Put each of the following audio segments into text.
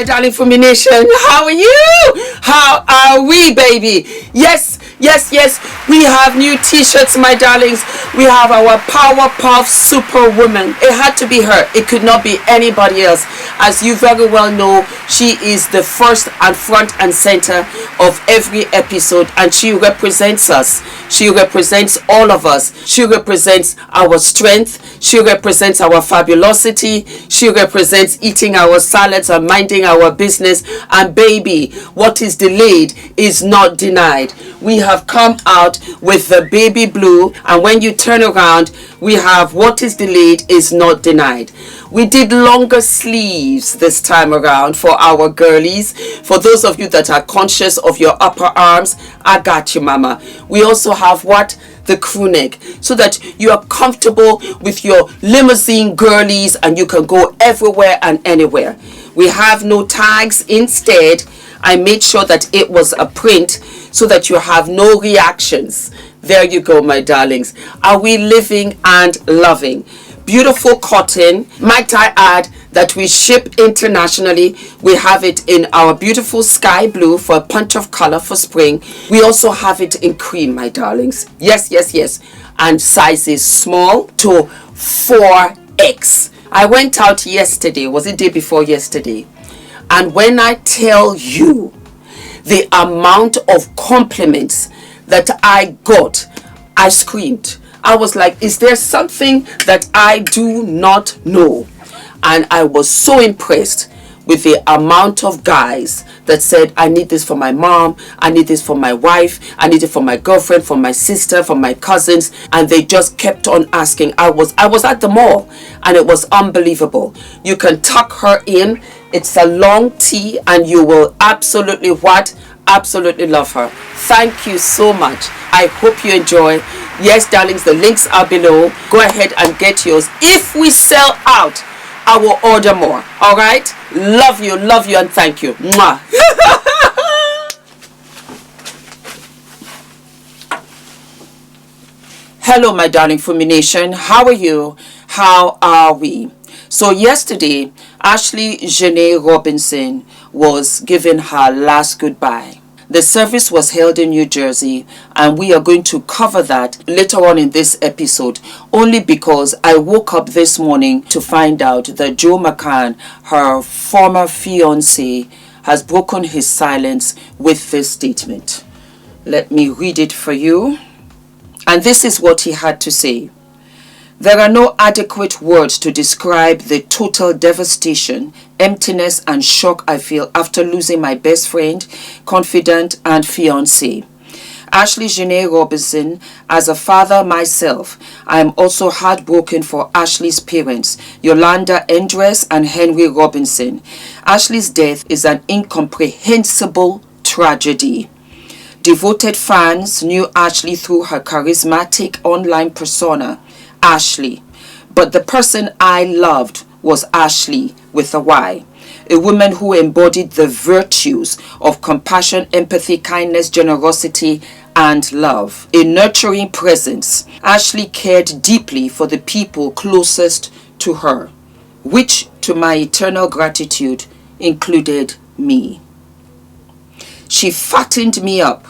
my darling Fumi Nation. How are you? How are we, baby? Yes. We have new t-shirts, my darlings. We have our Powerpuff Superwoman. It had to be her. It could not be anybody else. As you very well know, she is the first and front and center of every episode, and she represents us. She represents all of us. She represents our strength. She represents our fabulosity. She represents eating our salads and minding our business. And baby, what is delayed is not denied. We have come out with the baby blue, and when you turn around, we have what is delayed is not denied. We did longer sleeves this time around for our girlies. For those of you that are conscious of your upper arms, I got you, mama. We also have what? The crew neck, so that you are comfortable with your limousine girlies and you can go everywhere and anywhere. We have no tags. Instead, I made sure that it was a print so that you have no reactions. There you go, my darlings. Are we living and loving? Beautiful cotton. Might I add that we ship internationally. We have it in our beautiful sky blue for a punch of color for spring. We also have it in cream, my darlings. Yes. And sizes small to 4X. I went out yesterday. Was it day before yesterday? And when I tell you the amount of compliments that I got, I screamed. I was like, is there something that I do not know? And I was so impressed with the amount of guys that said, I need this for my mom, I need this for my wife, I need it for my girlfriend, for my sister, for my cousins. And they just kept on asking. I was at the mall, and it was unbelievable. You can tuck her in. It's a long tee, and you will absolutely absolutely love her. Thank you so much. I hope you enjoy. Yes, darlings, the links are below. Go ahead and get yours. If we sell out, I will order more. All right? Love you, and thank you. Mwah. Hello, my darling Fumi Nation. How are you? How are we? So yesterday, Ashlee Jenae Robinson was given her last goodbye. The service was held in New Jersey, and we are going to cover that later on in this episode, only because I woke up this morning to find out that Joe McCann, her former fiancé, has broken his silence with this statement. Let me read it for you. And this is what he had to say. There are no adequate words to describe the total devastation, emptiness, and shock I feel after losing my best friend, confidant, and fiancé. Ashlee Jenae Robinson. As a father myself, I am also heartbroken for Ashlee's parents, Yolanda Endres and Henry Robinson. Ashlee's death is an incomprehensible tragedy. Devoted fans knew Ashlee through her charismatic online persona, Ashlee, but the person I loved was Ashlee with a Y, a woman who embodied the virtues of compassion, empathy, kindness, generosity, and love. A nurturing presence, Ashlee cared deeply for the people closest to her, which to my eternal gratitude included me. She fattened me up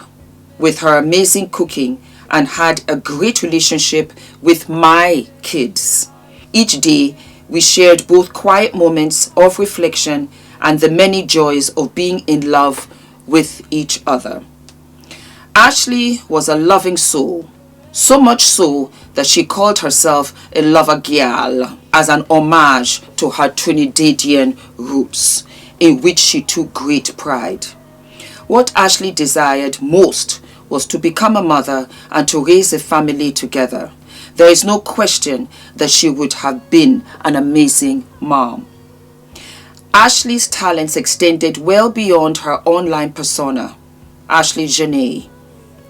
with her amazing cooking and had a great relationship with my kids. Each day, we shared both quiet moments of reflection and the many joys of being in love with each other. Ashlee was a loving soul, so much so that she called herself a lover girl as an homage to her Trinidadian roots, in which she took great pride. What Ashlee desired most was to become a mother and to raise a family together. There is no question that she would have been an amazing mom. Ashlee's talents extended well beyond her online persona. Ashlee Jenae.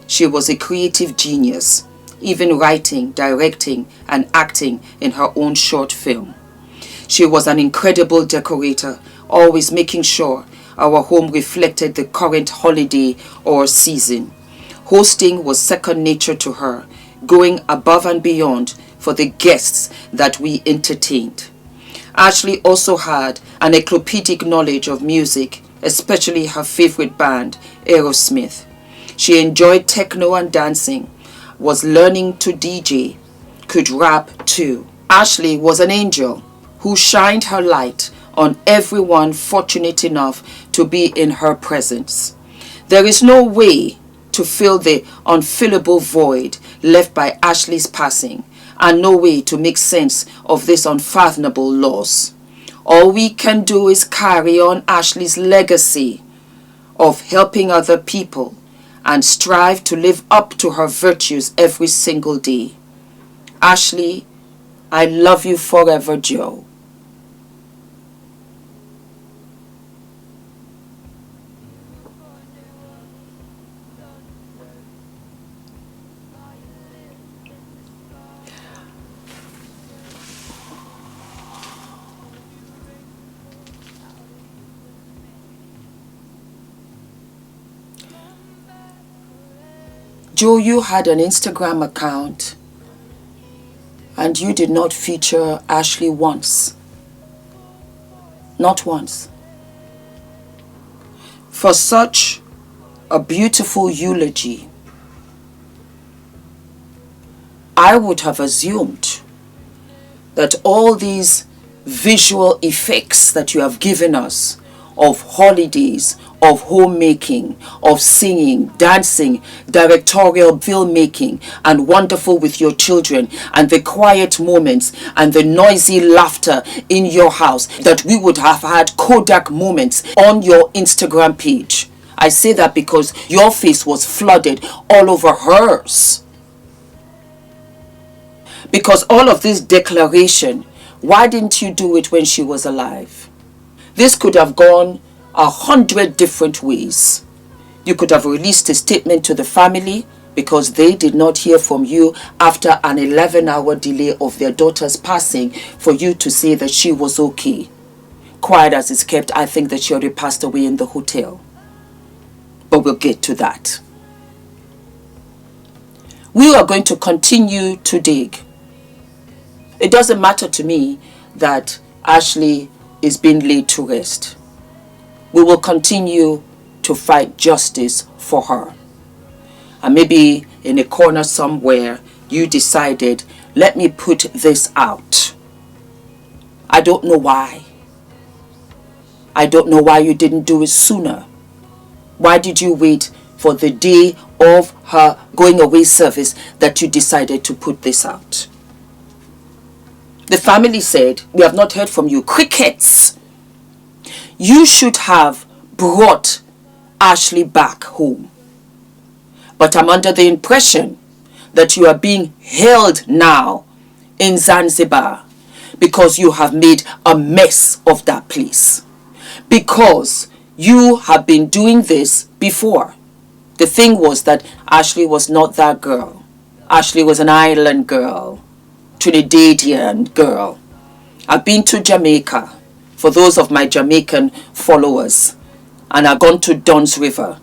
She was a creative genius, even writing, directing, and acting in her own short film. She was an incredible decorator, always making sure our home reflected the current holiday or season. Hosting was second nature to her, going above and beyond for the guests that we entertained. Ashlee also had an encyclopedic knowledge of music, especially her favorite band, Aerosmith. She enjoyed techno and dancing, was learning to DJ, could rap too. Ashlee was an angel who shined her light on everyone fortunate enough to be in her presence. There is no way to fill the unfillable void left by Ashlee's passing, and no way to make sense of this unfathomable loss. All we can do is carry on Ashlee's legacy of helping other people and strive to live up to her virtues every single day. Ashlee, I love you forever, Joe. Joe, you had an Instagram account and you did not feature Ashlee once. Not once. For such a beautiful eulogy, I would have assumed that all these visual effects that you have given us of holidays, of homemaking, of singing, dancing, directorial filmmaking, and wonderful with your children, and the quiet moments and the noisy laughter in your house, that we would have had Kodak moments on your Instagram page. I say that because your face was flooded all over hers. Because all of this declaration, why didn't you do it when she was alive? This could have gone 100 different ways. You could have released a statement to the family because they did not hear from you after an 11-hour delay of their daughter's passing for you to say that she was okay. Quiet as it's kept, I think that she already passed away in the hotel. But we'll get to that. We are going to continue to dig. It doesn't matter to me that Ashlee is being laid to rest. We will continue to fight justice for her. And maybe in a corner somewhere, you decided, let me put this out. I don't know why. I don't know why you didn't do it sooner. Why did you wait for the day of her going away service that you decided to put this out? The family said, we have not heard from you. Crickets. You should have brought Ashlee back home. But I'm under the impression that you are being held now in Zanzibar because you have made a mess of that place. Because you have been doing this before. The thing was that Ashlee was not that girl. Ashlee was an island girl, Trinidadian girl. I've been to Jamaica. For those of my Jamaican followers, and I've gone to Dunn's River.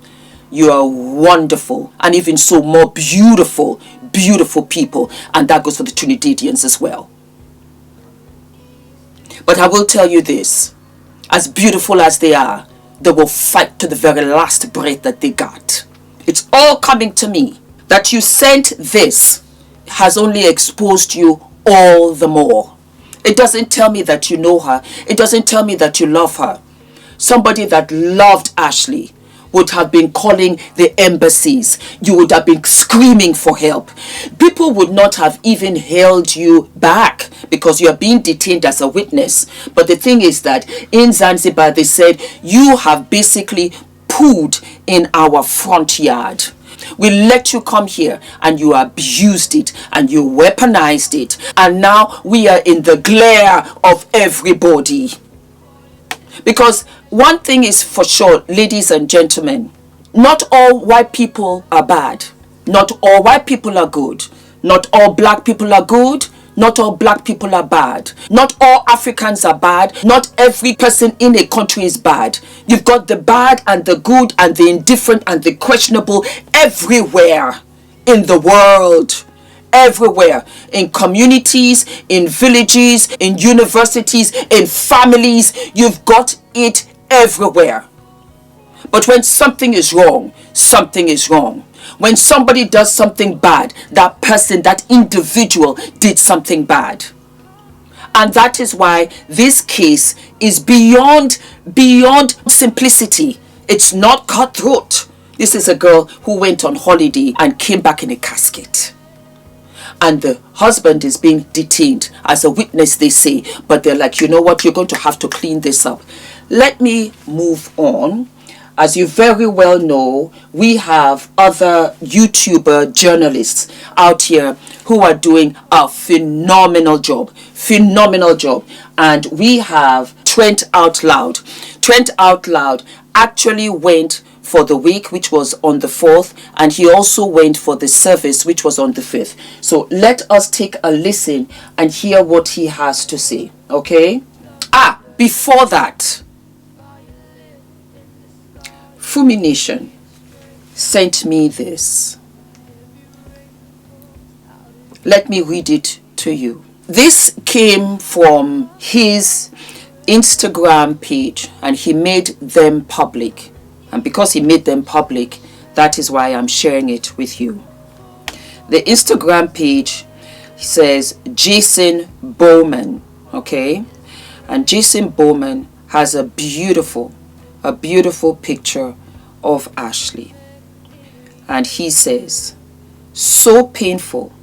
You are wonderful, and even so more beautiful, beautiful people, and that goes for the Trinidadians as well. But I will tell you this, as beautiful as they are, they will fight to the very last breath that they got. It's all coming to me. That you sent this has only exposed you all the more. It doesn't tell me that you know her. It doesn't tell me that you love her. Somebody that loved Ashlee would have been calling the embassies. You would have been screaming for help. People would not have even held you back because you are being detained as a witness. But the thing is that in Zanzibar, they said, you have basically pooed in our front yard. We let you come here and you abused it and you weaponized it. And now we are in the glare of everybody. Because one thing is for sure, ladies and gentlemen, not all white people are bad. Not all white people are good. Not all black people are good. Not all black people are bad. Not all Africans are bad. Not every person in a country is bad. You've got the bad and the good and the indifferent and the questionable everywhere in the world. everywhere, in communities, in villages, in universities, in families. You've got it everywhere. But when something is wrong, something is wrong. When somebody does something bad, that person, that individual did something bad. And that is why this case is beyond simplicity. It's not cutthroat. This is a girl who went on holiday and came back in a casket. And the husband is being detained as a witness, they say. But they're like, you know what, you're going to have to clean this up. Let me move on. As you very well know, we have other YouTuber journalists out here who are doing a phenomenal job. And we have Trent Out Loud. Trent Out Loud actually went for the week, which was on the 4th, and he also went for the service, which was on the 5th. So let us take a listen and hear what he has to say. Okay? Before that, Fumi Nation sent me this. Let me read it to you. This came from his Instagram page, and he made them public. And because he made them public, that is why I'm sharing it with you. The Instagram page says Jason Bowman, okay? And Jason Bowman has a beautiful picture of Ashlee. And he says, so painful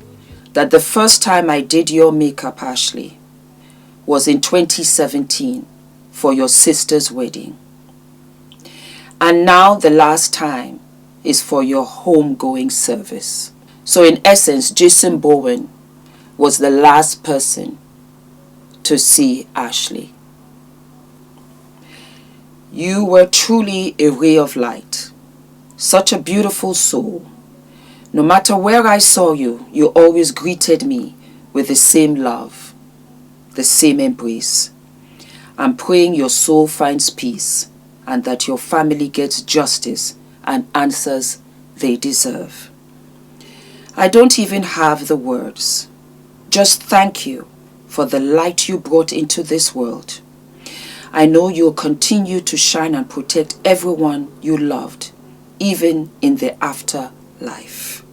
that the first time I did your makeup, Ashlee, was in 2017 for your sister's wedding. And now the last time is for your homegoing service. So in essence, Jason Bowen was the last person to see Ashlee. You were truly a ray of light, such a beautiful soul. No matter where I saw you, you always greeted me with the same love, the same embrace. I'm praying your soul finds peace and that your family gets justice and answers they deserve. I don't even have the words. Just thank you for the light you brought into this world. I know you'll continue to shine and protect everyone you loved, even in the afterlife.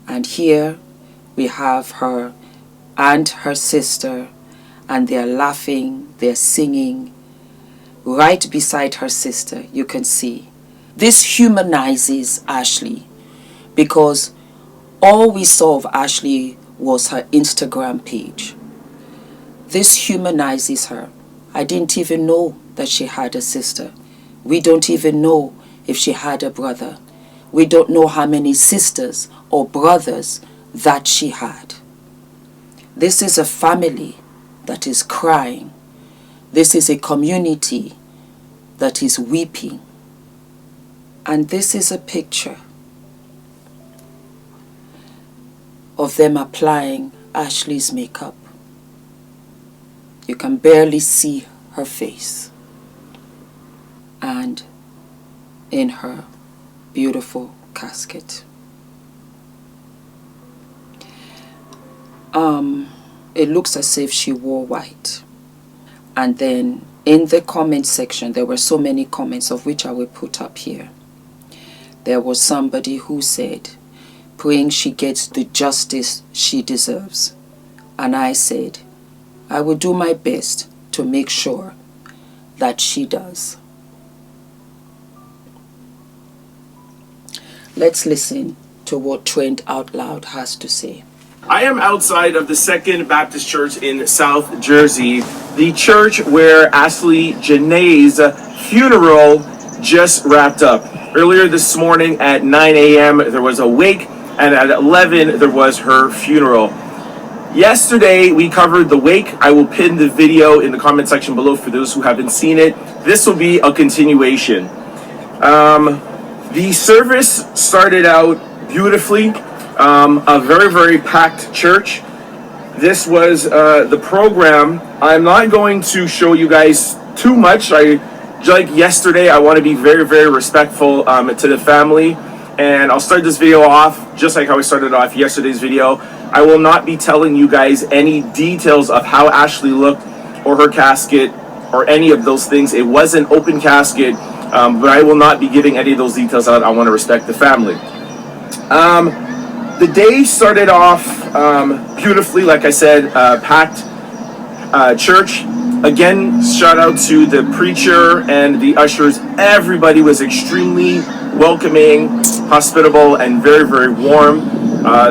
And here we have her and her sister, and they're laughing, they're singing. Right beside her sister, you can see. This humanizes Ashlee, because all we saw of Ashlee was her Instagram page. This humanizes her. I didn't even know that she had a sister. We don't even know if she had a brother. We don't know how many sisters or brothers that she had. This is a family that is crying. This is a community that is weeping. And this is a picture of them applying Ashlee's makeup. You can barely see her face. And in her beautiful casket. It looks as if she wore white. And then in the comment section, there were so many comments, of which I will put up here. There was somebody who said, praying she gets the justice she deserves. And I said, I will do my best to make sure that she does. Let's listen to what Trent Out Loud has to say. I am outside of the Second Baptist Church in South Jersey, the church where Ashlee Jenae'S funeral just wrapped up. Earlier this morning at 9 a.m. there was a wake, and at 11 there was her funeral. Yesterday we covered the wake. I will pin the video in the comment section below for those who haven't seen it. This will be a continuation. The service started out beautifully. A very, very packed church. This was the program. I'm not going to show you guys too much. Like yesterday, I want to be very, very respectful to the family. And I'll start this video off just like how I started off yesterday's video. I will not be telling you guys any details of how Ashlee looked or her casket or any of those things. It was an open casket, but I will not be giving any of those details out. I want to respect the family. The day started off beautifully, like I said, packed church. Again, shout out to the preacher and the ushers. Everybody was extremely welcoming, hospitable, and very, very warm.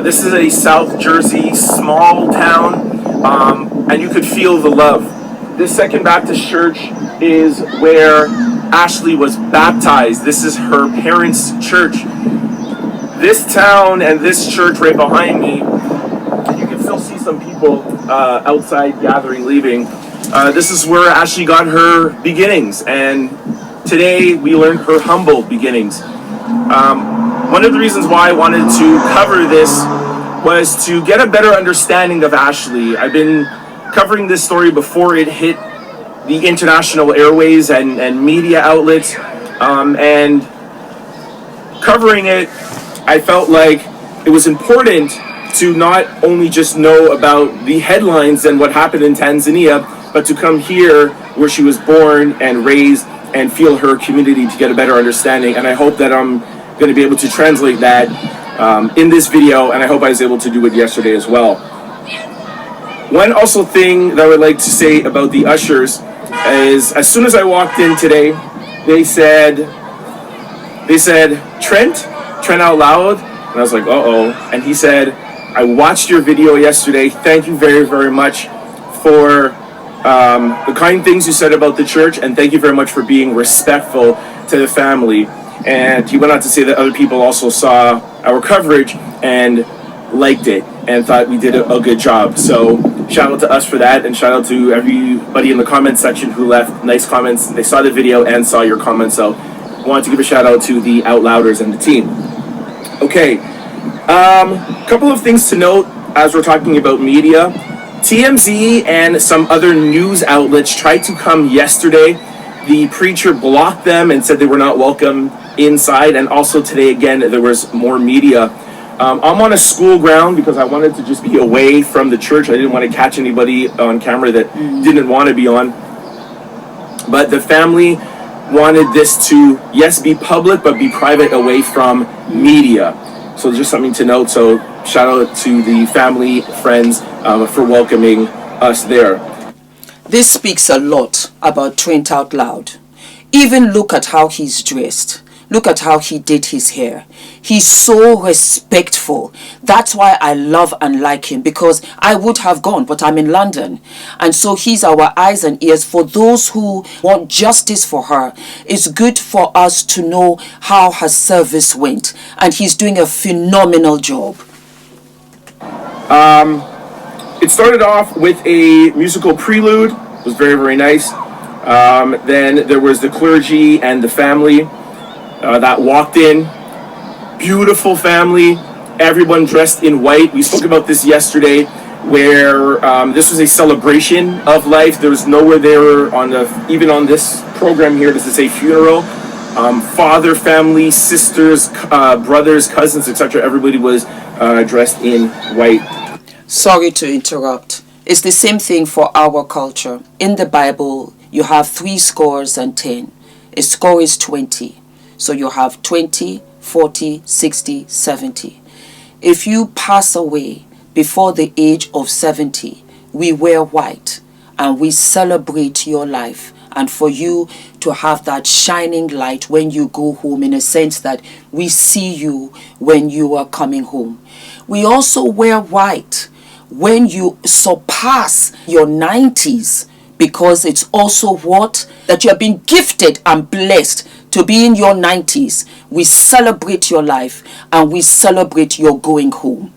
This is a South Jersey small town, and you could feel the love. This Second Baptist Church is where Ashlee was baptized. This is her parents' church. This town and this church right behind me, you can still see some people outside gathering, leaving. This is where Ashlee got her beginnings, and today we learned her humble beginnings. One of the reasons why I wanted to cover this was to get a better understanding of Ashlee. I've been covering this story before it hit the international airways and media outlets, and covering it, I felt like it was important to not only just know about the headlines and what happened in Tanzania, but to come here where she was born and raised and feel her community to get a better understanding. And I hope that I'm going to be able to translate that in this video, and I hope I was able to do it yesterday as well. One also thing that I would like to say about the ushers is, as soon as I walked in today, they said Trent out loud, and I was like, uh-oh. And he said, I watched your video yesterday. Thank you very, very much for the kind things you said about the church, and thank you very much for being respectful to the family. And he went on to say that other people also saw our coverage and liked it and thought we did a good job. So shout out to us for that, and shout out to everybody in the comment section who left nice comments. They saw the video and saw your comments, so I wanted to give a shout out to the Out Louders and the team. Okay, couple of things to note as we're talking about media. TMZ and some other news outlets tried to come yesterday. The preacher blocked them and said they were not welcome inside, and also today again there was more media. I'm on a school ground because I wanted to just be away from the church. I didn't want to catch anybody on camera that didn't want to be on. But the family wanted this to, yes, be public, but be private, away from media. So just something to note. So shout out to the family, friends, for welcoming us there. This speaks a lot about Trent out loud. Even look at how he's dressed. Look at how he did his hair. He's so respectful. That's why I love and like him, because I would have gone, but I'm in London. And so he's our eyes and ears for those who want justice for her. It's good for us to know how her service went. And he's doing a phenomenal job. It started off with a musical prelude. It was very, very nice. Then there was the clergy and the family that walked in. Beautiful family, everyone dressed in white. We spoke about this yesterday, where this was a celebration of life. There was nowhere there even on this program here does it say funeral. Father, family, sisters, brothers, cousins, etc. Everybody was dressed in white. Sorry to interrupt. It's the same thing for our culture. In the Bible, you have 70. A score is 20. So you have 20, 40, 60, 70. If you pass away before the age of 70, we wear white and we celebrate your life. And for you to have that shining light when you go home, in a sense that we see you when you are coming home. We also wear white when you surpass your 90s, because it's also what? That you have been gifted and blessed to be in your 90s. We celebrate your life and we celebrate your going home.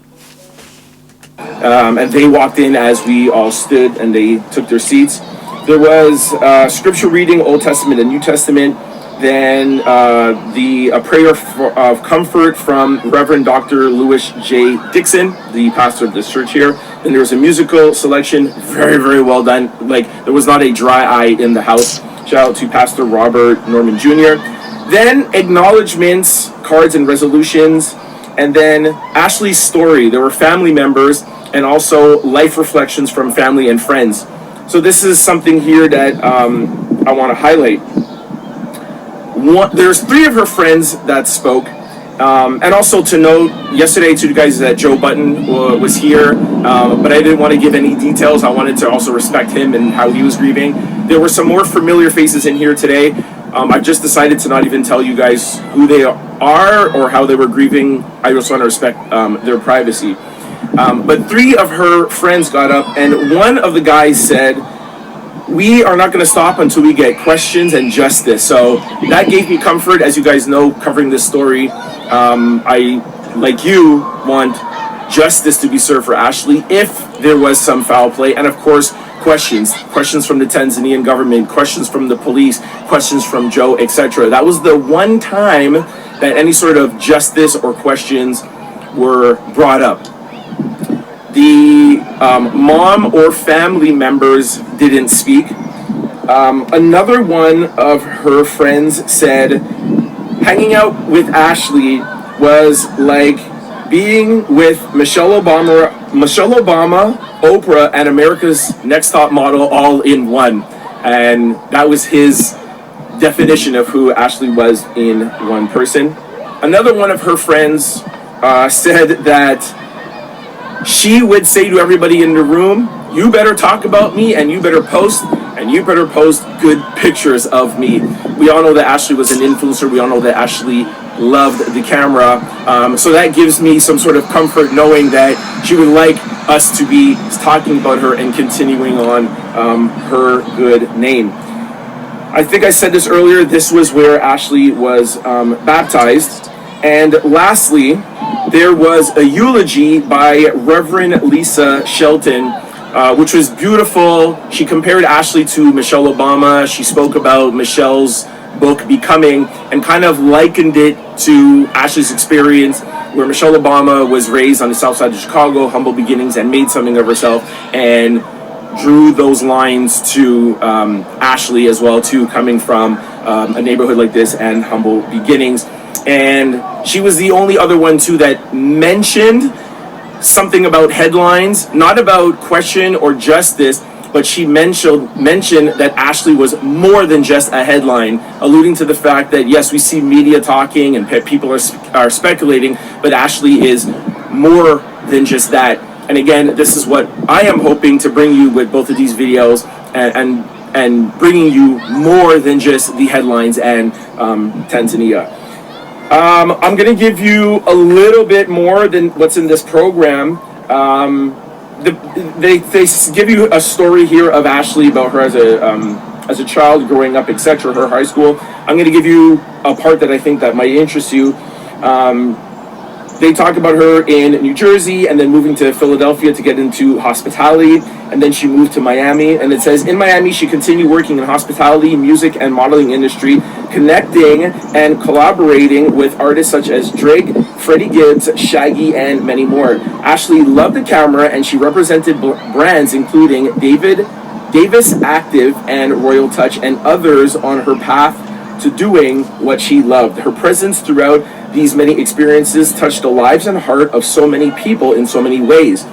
And they walked in as we all stood and they took their seats. There was scripture reading, Old Testament and New Testament. Then a prayer of comfort from Reverend Dr. Louis J. Dixon, the pastor of this church here. Then there was a musical selection, very, very well done. Like, there was not a dry eye in the house. Shout out to Pastor Robert Norman Jr. Then acknowledgements, cards and resolutions, and then Ashlee's story. There were family members and also life reflections from family and friends. So this is something here that I want to highlight. There's 3 of her friends that spoke. And also to note, yesterday to you guys that Joe Button was here, but I didn't want to give any details. I wanted to also respect him and how he was grieving. There were some more familiar faces in here today. I've just decided to not even tell you guys who they are or how they were grieving. I just want to respect their privacy. But 3 of her friends got up, and one of the guys said, "We are not going to stop until we get questions and justice." So that gave me comfort. As you guys know, covering this story, I, like you, want justice to be served for Ashlee if there was some foul play, and of course, questions from the Tanzanian government, questions from the police, questions from Joe, etc. That was the one time that any sort of justice or questions were brought up. The mom or family members didn't speak. Another one of her friends said, hanging out with Ashlee was like being with Michelle Obama, Oprah, and America's Next Top Model all in one. And that was his definition of who Ashlee was in one person. Another one of her friends said that she would say to everybody in the room, "You better talk about me, and you better post good pictures of me." We all know that Ashlee was an influencer. We all know that Ashlee loved the camera. So that gives me some sort of comfort knowing that she would like us to be talking about her and continuing on her good name. I think I said this earlier. This was where Ashlee was baptized. And lastly, there was a eulogy by Reverend Lisa Shelton, which was beautiful. She compared Ashlee to Michelle Obama. She spoke about Michelle's book Becoming and kind of likened it to Ashlee's experience, where Michelle Obama was raised on the south side of Chicago, humble beginnings, and made something of herself, and drew those lines to Ashlee as well, too, coming from a neighborhood like this and humble beginnings. And she was the only other one, too, that mentioned something about headlines, not about question or justice, but she mentioned that Ashlee was more than just a headline, alluding to the fact that, yes, we see media talking and people are speculating, but Ashlee is more than just that. And again, this is what I am hoping to bring you with both of these videos, and bringing you more than just the headlines and Tanzania. I'm going to give you a little bit more than what's in this program. They give you a story here of Ashlee, about her as a child growing up, etc., her high school. I'm going to give you a part that I think that might interest you. They talk about her in New Jersey and then moving to Philadelphia to get into hospitality, and then she moved to Miami. And it says, in Miami, she continued working in hospitality, music, and modeling industry, connecting and collaborating with artists such as Drake, Freddie Gibbs, Shaggy, and many more. Ashlee loved the camera, and she represented brands including Davis Active and Royal Touch, and others on her path to doing what she loved. Her presence throughout these many experiences touched the lives and heart of so many people in so many ways.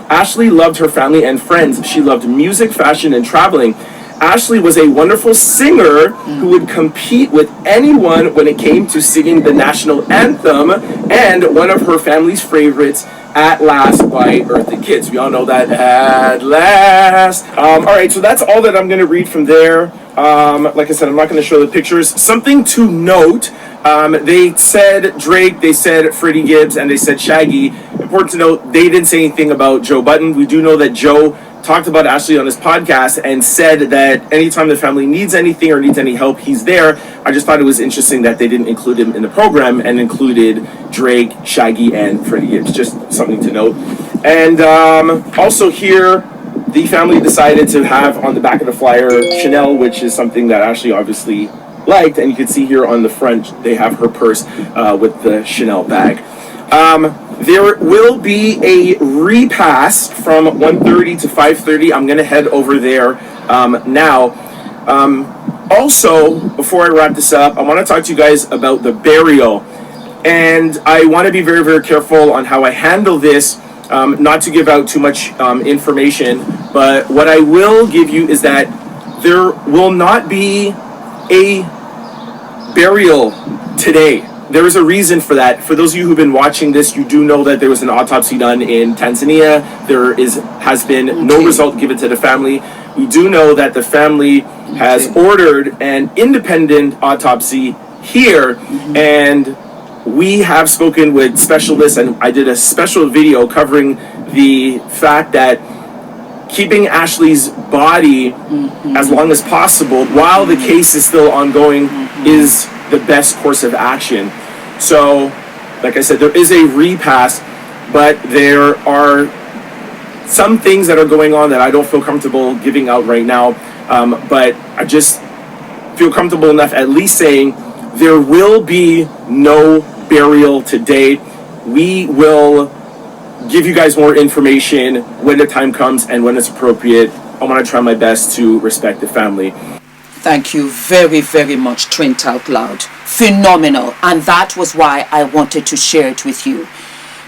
Ashlee loved her family and friends. She loved music, fashion, and traveling. Ashlee was a wonderful singer who would compete with anyone when it came to singing the national anthem, and one of her family's favorites, At Last by Eartha Kitt. We all know that, At Last. All right, so that's all that I'm going to read from there. Like I said, I'm not going to show the pictures. Something to note, they said Drake, they said Freddie Gibbs, and they said Shaggy. Important to note, they didn't say anything about Joe Button. We do know that Joe talked about Ashlee on his podcast and said that anytime the family needs anything or needs any help, he's there. I just thought it was interesting that they didn't include him in the program and included Drake, Shaggy, and Freddie Gibbs. Just something to note. And also here, the family decided to have on the back of the flyer Chanel, which is something that Ashlee obviously liked, and you can see here on the front they have her purse with the Chanel bag. There will be a repass from 1:30 to 5:30. I'm going to head over there now. Also, before I wrap this up, I want to talk to you guys about the burial. And I want to be very, very careful on how I handle this, not to give out too much information. But what I will give you is that there will not be a burial today. There is a reason for that. For those of you who've been watching this, you do know that there was an autopsy done in Tanzania. There has been no result given to the family. We do know that the family has ordered an independent autopsy here, and we have spoken with specialists, and I did a special video covering the fact that keeping Ashlee's body as long as possible while the case is still ongoing is the best course of action. So, like I said, there is a repass, but there are some things that are going on that I don't feel comfortable giving out right now. But I just feel comfortable enough at least saying there will be no burial today. We will give you guys more information when the time comes and when it's appropriate. I want to try my best to respect the family. Thank you very, very much, Trent Out Loud. Phenomenal. And that was why I wanted to share it with you.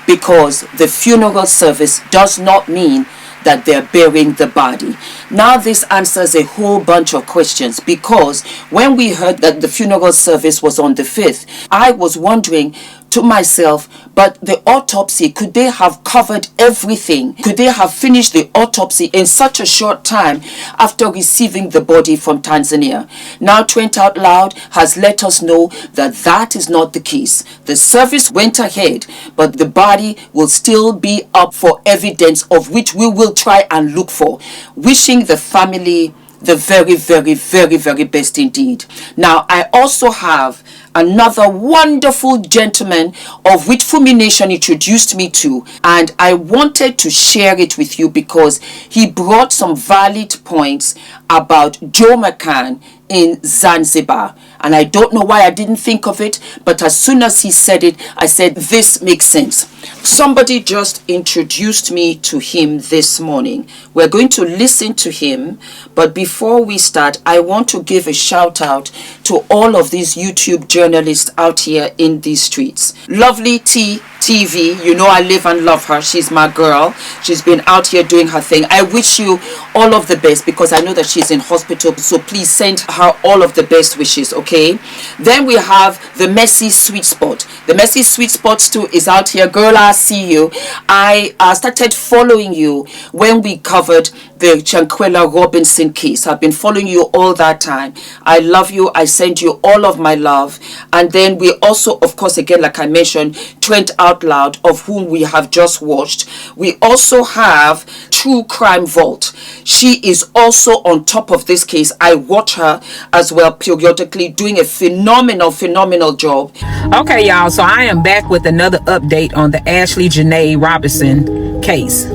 Because the funeral service does not mean that they're burying the body. Now this answers a whole bunch of questions, because when we heard that the funeral service was on the 5th, I was wondering to myself, but the autopsy, could they have covered everything? Could they have finished the autopsy in such a short time after receiving the body from Tanzania? Now Trent Out Loud has let us know that that is not the case. The service went ahead, but the body will still be up for evidence, of which we will try and look for. Wishing the family the very, very, very, very best indeed. Now, I also have another wonderful gentleman of which Fumi Nation introduced me to, and I wanted to share it with you because he brought some valid points about Joe McCann in Zanzibar. And I don't know why I didn't think of it, but as soon as he said it, I said, this makes sense. Somebody just introduced me to him this morning. We're going to listen to him, but before we start, I want to give a shout out to all of these YouTube journalists out here in these streets. Lovely TV, you know I live and love her. She's my girl. She's been out here doing her thing. I wish you all of the best because I know that she's in hospital, so please send her all of the best wishes, okay? Then we have the Messy Sweet Spot. The Messy Sweet Spot too is out here. Girl, I see you. I started following you when we covered the Chanquella Robinson case. I've been following you all that time. I love you. I send you all of my love. And then we also, of course, again, like I mentioned, Trent Out Loud, of whom we have just watched. We also have True Crime Vault. She is also on top of this case. I watch her as well periodically, doing a phenomenal job. Okay, y'all, so I am back with another update on the Ashlee Jenae Robinson case.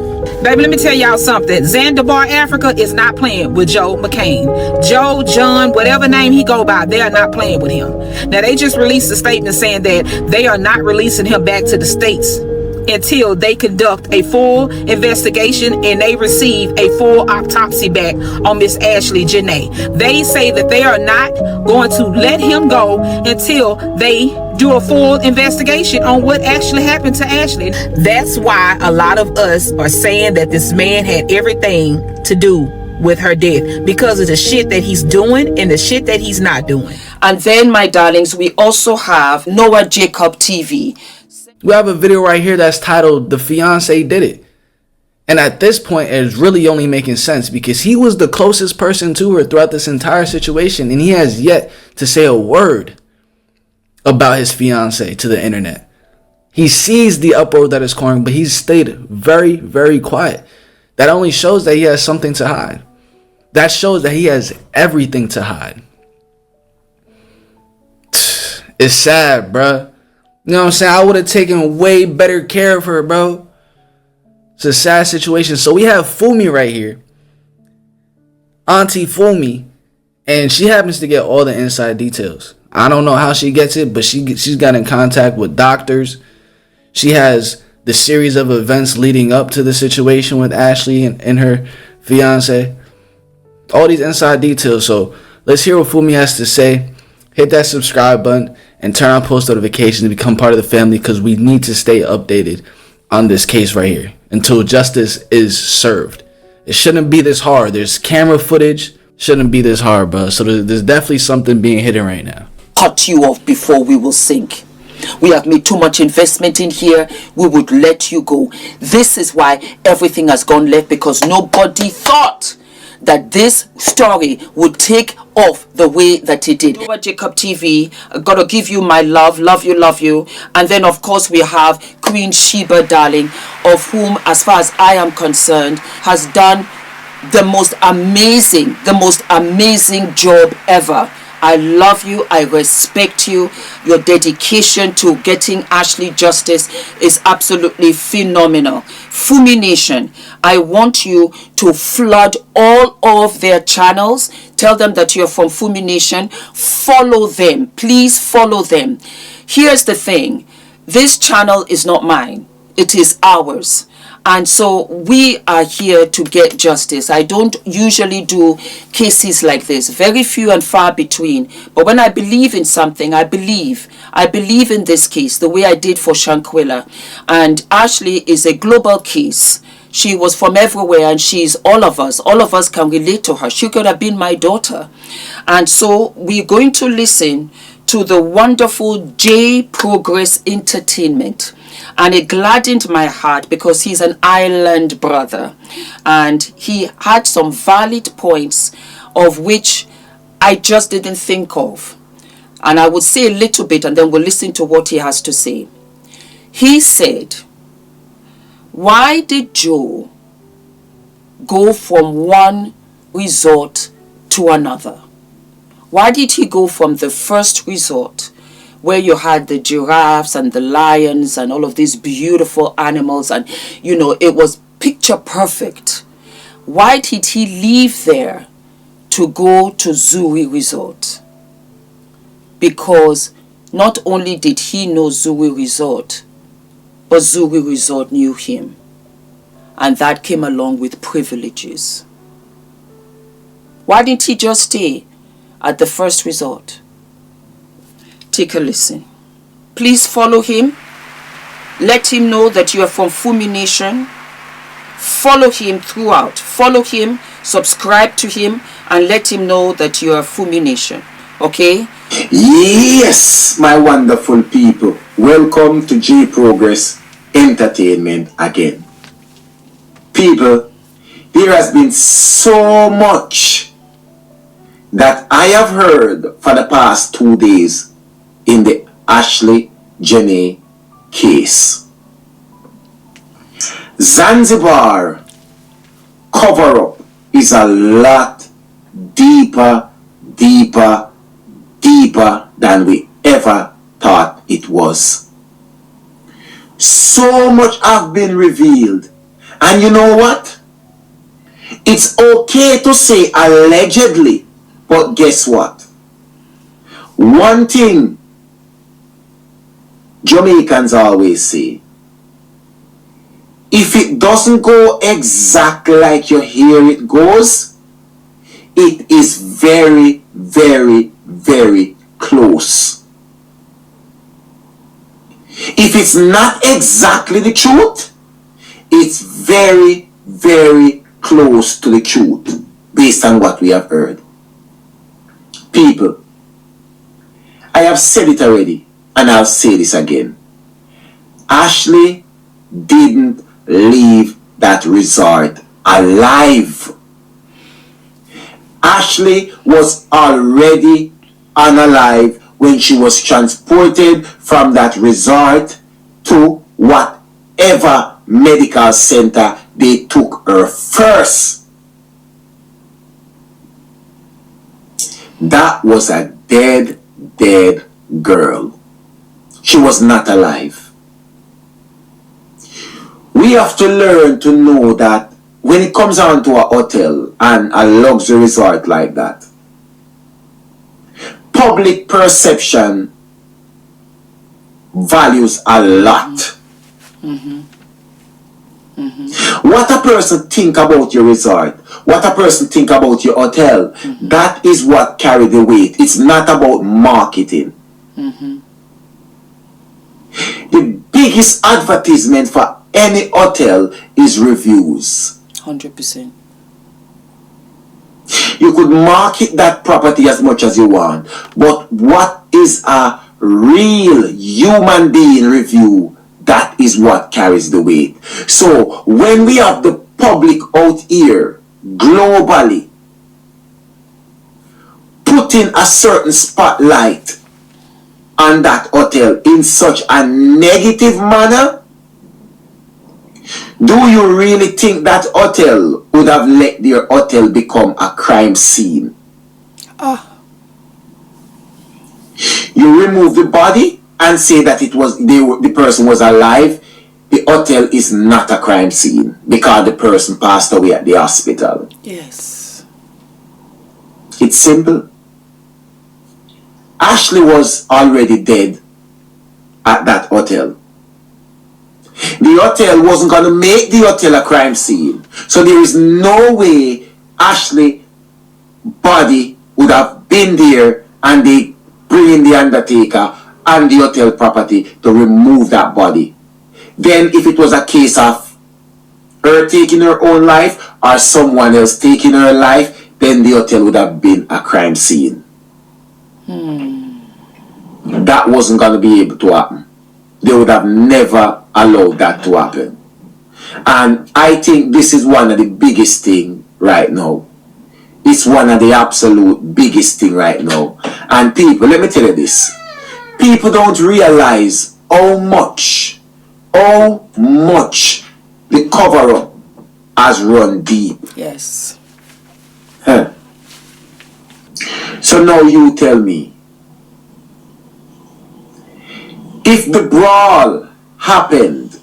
Baby, let me tell y'all something. Zanzibar, Africa is not playing with Joe McCann. Joe, John, whatever name he go by, they are not playing with him. Now, they just released a statement saying that they are not releasing him back to the States until they conduct a full investigation and they receive a full autopsy back on Miss Ashlee Jenae. They say that they are not going to let him go until they do a full investigation on what actually happened to Ashlee. That's why a lot of us are saying that this man had everything to do with her death, because of the shit that he's doing and the shit that he's not doing. And then, my darlings, we also have Noah Jacob TV. We have a video right here that's titled "The Fiance Did It." And at this point, it's really only making sense because he was the closest person to her throughout this entire situation, and he has yet to say a word about his fiance to the internet. He sees the uproar that is occurring, but he's stayed very, very quiet. That only shows that he has something to hide. That shows that he has everything to hide. It's sad, bruh. You know what I'm saying? I would have taken way better care of her, bro. It's a sad situation. So we have Fumi right here. Auntie Fumi. And she happens to get all the inside details. I don't know how she gets it, but she's got in contact with doctors. She has the series of events leading up to the situation with Ashlee and her fiance. All these inside details. So let's hear what Fumi has to say. Hit that subscribe button and turn on post notifications to become part of the family, because we need to stay updated on this case right here until justice is served. It shouldn't be this hard. There's camera footage. Shouldn't be this hard, bro. So there's definitely something being hidden right now. Cut you off before we will sink. We have made too much investment in here. We would let you go. This is why everything has gone left, because nobody thought that this story would take off the way that it did. Over Jacob TV, I gotta give you my love you. And then of course we have Queen Sheba Darling, of whom, as far as I am concerned, has done the most amazing job ever. I love you. I respect you. Your dedication to getting Ashlee justice is absolutely phenomenal. Fumi Nation, I want you to flood all of their channels. Tell them that you're from Fumi Nation. Follow them. Please follow them. Here's the thing. This channel is not mine. It is ours. And so we are here to get justice. I don't usually do cases like this. Very few and far between. But when I believe in something, I believe. I believe in this case the way I did for Shankwila. And Ashlee is a global case. She was from everywhere, and she's all of us. All of us can relate to her. She could have been my daughter. And so we're going to listen to the wonderful J Progress Entertainment. And it gladdened my heart because he's an island brother. And he had some valid points of which I just didn't think of. And I will say a little bit and then we'll listen to what he has to say. He said, why did Joe go from one resort to another? Why did he go from the first resort, where you had the giraffes and the lions and all of these beautiful animals, and you know, it was picture perfect? Why did he leave there to go to Zuri Resort? Because not only did he know Zuri Resort, but Zuri Resort knew him. And that came along with privileges. Why didn't he just stay at the first resort? Take a listen. Please follow him. Let him know that you are from Fumi Nation. Follow him throughout. Follow him, subscribe to him, and let him know that you are Fumi Nation. Okay? Yes, my wonderful people. Welcome to J Progress Entertainment again. People, there has been so much that I have heard for the past 2 days in the Ashlee Jenae case. Zanzibar cover-up is a lot deeper than we ever thought it was. So much have been revealed. And you know what? It's okay to say allegedly, but guess what? One thing Jamaicans always say, if it doesn't go exactly like you hear it goes, it is very, very, very close. If it's not exactly the truth, it's very, very close to the truth based on what we have heard. People, I have said it already and I'll say this again. Ashlee didn't leave that resort alive. Ashlee was already unalive when she was transported from that resort to whatever medical center they took her first. That was a dead girl. She was not alive. We have to learn to know that when it comes on to a hotel and a luxury resort like that, public perception values a lot. What a person think about your resort, what a person think about your hotel, that is what carry the weight. It's not about marketing. The biggest advertisement for any hotel is reviews. 100%. You could market that property as much as you want, but what is a real human being review? That is what carries the weight. So when we have the public out here globally putting a certain spotlight on that hotel in such a negative manner, do you really think that hotel would have let their hotel become a crime scene? You remove the body and say that the person was alive. The hotel is not a crime scene because the person passed away at the hospital. Yes. It's simple. Ashlee was already dead at that hotel. The hotel wasn't going to make the hotel a crime scene. So there is no way Ashlee's body would have been there and they bring in the undertaker and the hotel property to remove that body. Then if it was a case of her taking her own life or someone else taking her life, then the hotel would have been a crime scene. That wasn't going to be able to happen. They would have never allowed that to happen. And I think this is one of the biggest thing right now. It's one of the absolute biggest thing right now. And people, let me tell you this. People don't realize how much the cover-up has run deep. Yes. Huh. So now you tell me, if the brawl happened,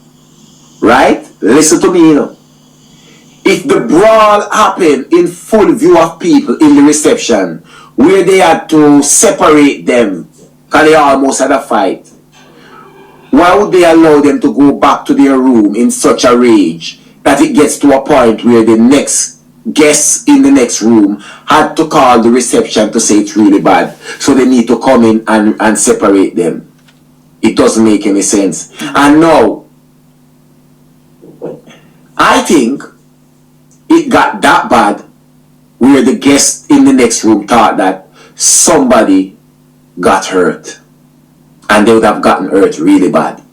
right? Listen to me, you know. If the brawl happened in full view of people in the reception, where they had to separate them, because they almost had a fight, why would they allow them to go back to their room in such a rage that it gets to a point where the next guests in the next room had to call the reception to say it's really bad, so they need to come in and separate them? It doesn't make any sense. And now, I think it got that bad where the guests in the next room thought that somebody got hurt. And they would have gotten hurt really bad.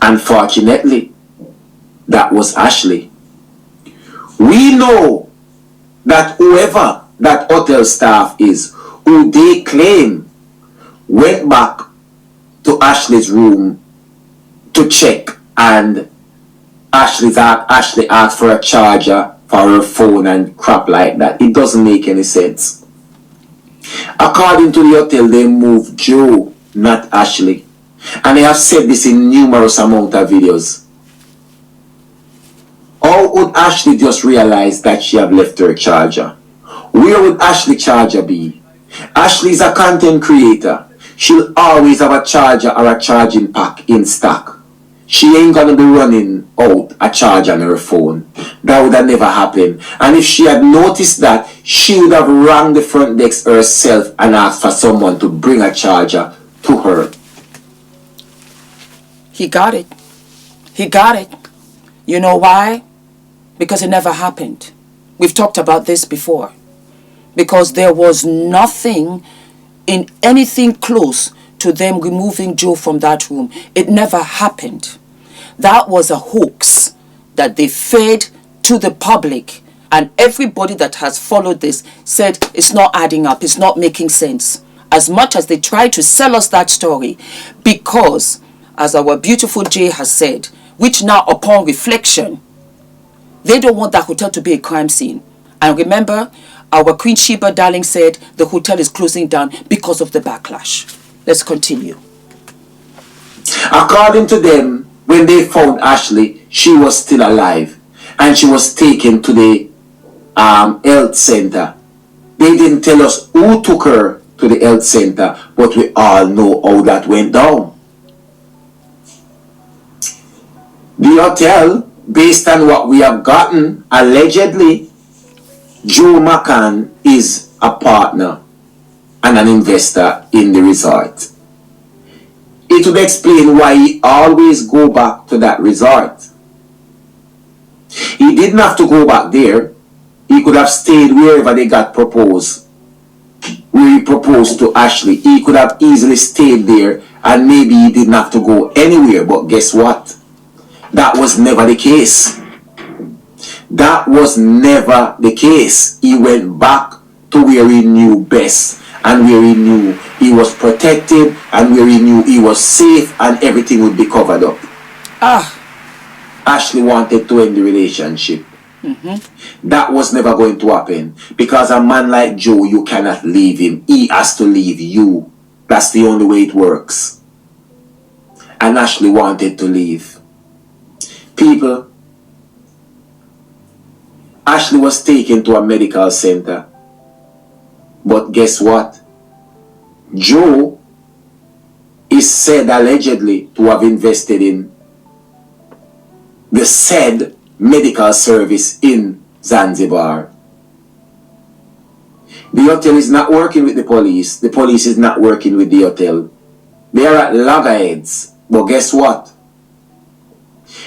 Unfortunately, that was Ashlee. We know that whoever that hotel staff is, who they claim went back to Ashlee's room to check, and Ashlee asked for a charger for her phone and crap like that. It doesn't make any sense. According to the hotel, they moved Joe, not Ashlee. And I have said this in numerous amount of videos. How would Ashlee just realize that she have left her charger? Where would Ashlee's charger be? Ashlee is a content creator. She'll always have a charger or a charging pack in stock. She ain't gonna be running out a charger on her phone. That would have never happened. And if she had noticed that, she would have rang the front desk herself and asked for someone to bring a charger to her. He got it. He got it. You know why? Because it never happened. We've talked about this before. Because there was nothing in anything close to them removing Joe from that room. It never happened. That was a hoax that they fed to the public, and everybody that has followed this said it's not adding up, it's not making sense. As much as they try to sell us that story, because as our beautiful Jay has said, which now upon reflection, they don't want that hotel to be a crime scene. And remember, our Queen Sheba darling said the hotel is closing down because of the backlash. Let's continue. According to them, when they found Ashlee, she was still alive. And she was taken to the health center. They didn't tell us who took her to the health center, but we all know how that went down. The hotel, based on what we have gotten, allegedly, Joe McCann is a partner and an investor in the resort. it would explain why he always go back to that resort. He didn't have to go back there. He could have stayed wherever they got proposed. Where he proposed to Ashlee. He could have easily stayed there and maybe he didn't have to go anywhere. But guess what? That was never the case. That was never the case. He went back to where he knew best and where he knew he was protected and where he knew he was safe and everything would be covered up. Ashlee wanted to end the relationship. That was never going to happen because a man like Joe, you cannot leave him. He has to leave you. That's the only way it works. And Ashlee wanted to leave. People, Ashlee was taken to a medical center. But guess what? Joe is said allegedly to have invested in the said medical service in Zanzibar. The hotel is not working with the police. The police is not working with the hotel. They are at loggerheads. But guess what?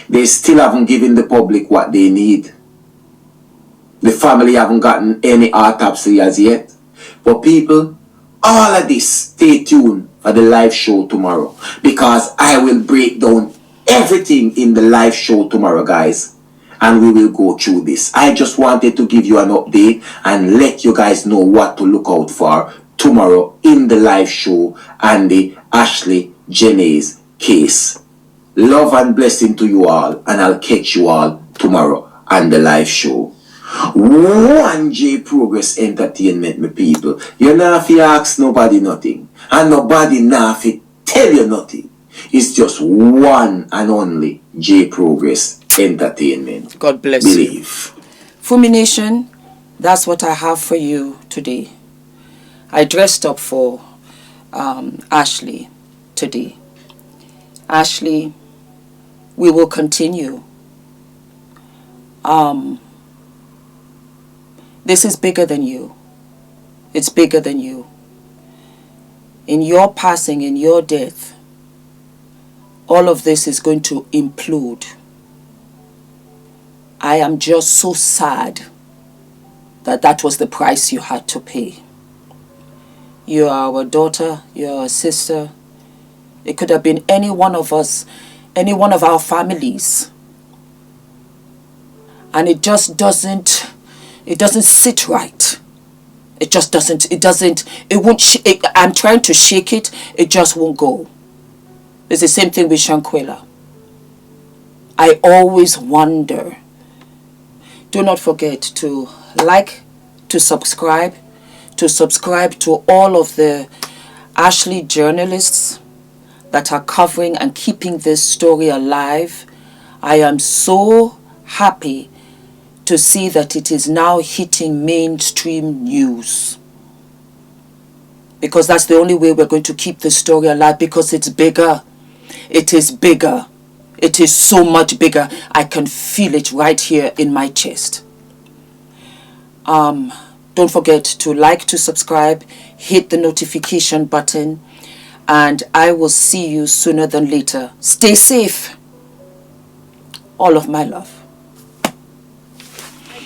They still haven't given the public what they need. The family haven't gotten any autopsy as yet. But people, all of this, stay tuned for the live show tomorrow. Because I will break down everything in the live show tomorrow, guys. And we will go through this. I just wanted to give you an update and let you guys know what to look out for tomorrow in the live show and the Ashlee Jenae'S case. Love and blessing to you all, and I'll catch you all tomorrow on the live show. 1J Progress Entertainment, my people. You not fi ask nobody nothing, and nobody not fi tell you nothing. It's just one and only J Progress Entertainment. God bless you. Fumi Nation, that's what I have for you today. I dressed up for Ashlee today. Ashlee, we will continue. This is bigger than you. It's bigger than you. In your passing, in your death, all of this is going to implode. I am just so sad that that was the price you had to pay. You are our daughter, you are our sister. It could have been any one of us, any one of our families. And it just doesn't sit right. It just doesn't, it won't, I'm trying to shake it, it just won't go. It's the same thing with Shankwela. I always wonder. Do not forget to like, to subscribe to all of the Ashlee journalists that are covering and keeping this story alive. I am so happy to see that it is now hitting mainstream news. Because that's the only way we're going to keep the story alive, because it's bigger. It is bigger. It is so much bigger. I can feel it right here in my chest. Don't forget to like, to subscribe, hit the notification button, and I will see you sooner than later. Stay safe. All of my love.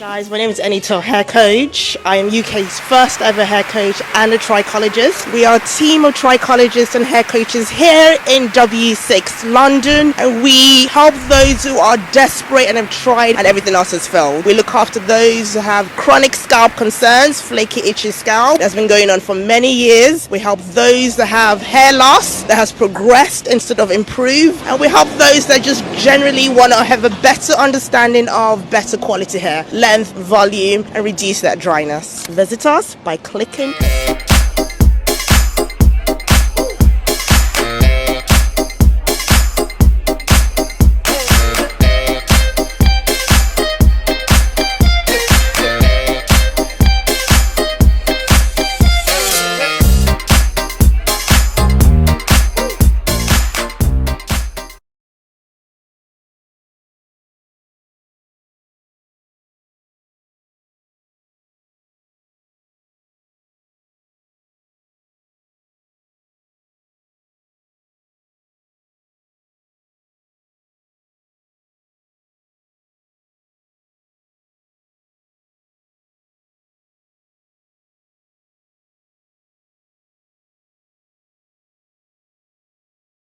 Hi guys, my name is ENITAN, hair coach. I am UK's first ever hair coach and a trichologist. We are a team of trichologists and hair coaches here in W6 London, and we help those who are desperate and have tried and everything else has failed. We look after those who have chronic scalp concerns, flaky, itchy scalp that's been going on for many years. We help those that have hair loss that has progressed instead of improved, and we help those that just generally want to have a better understanding of better quality hair, length, volume, and reduce that dryness. Visit us by clicking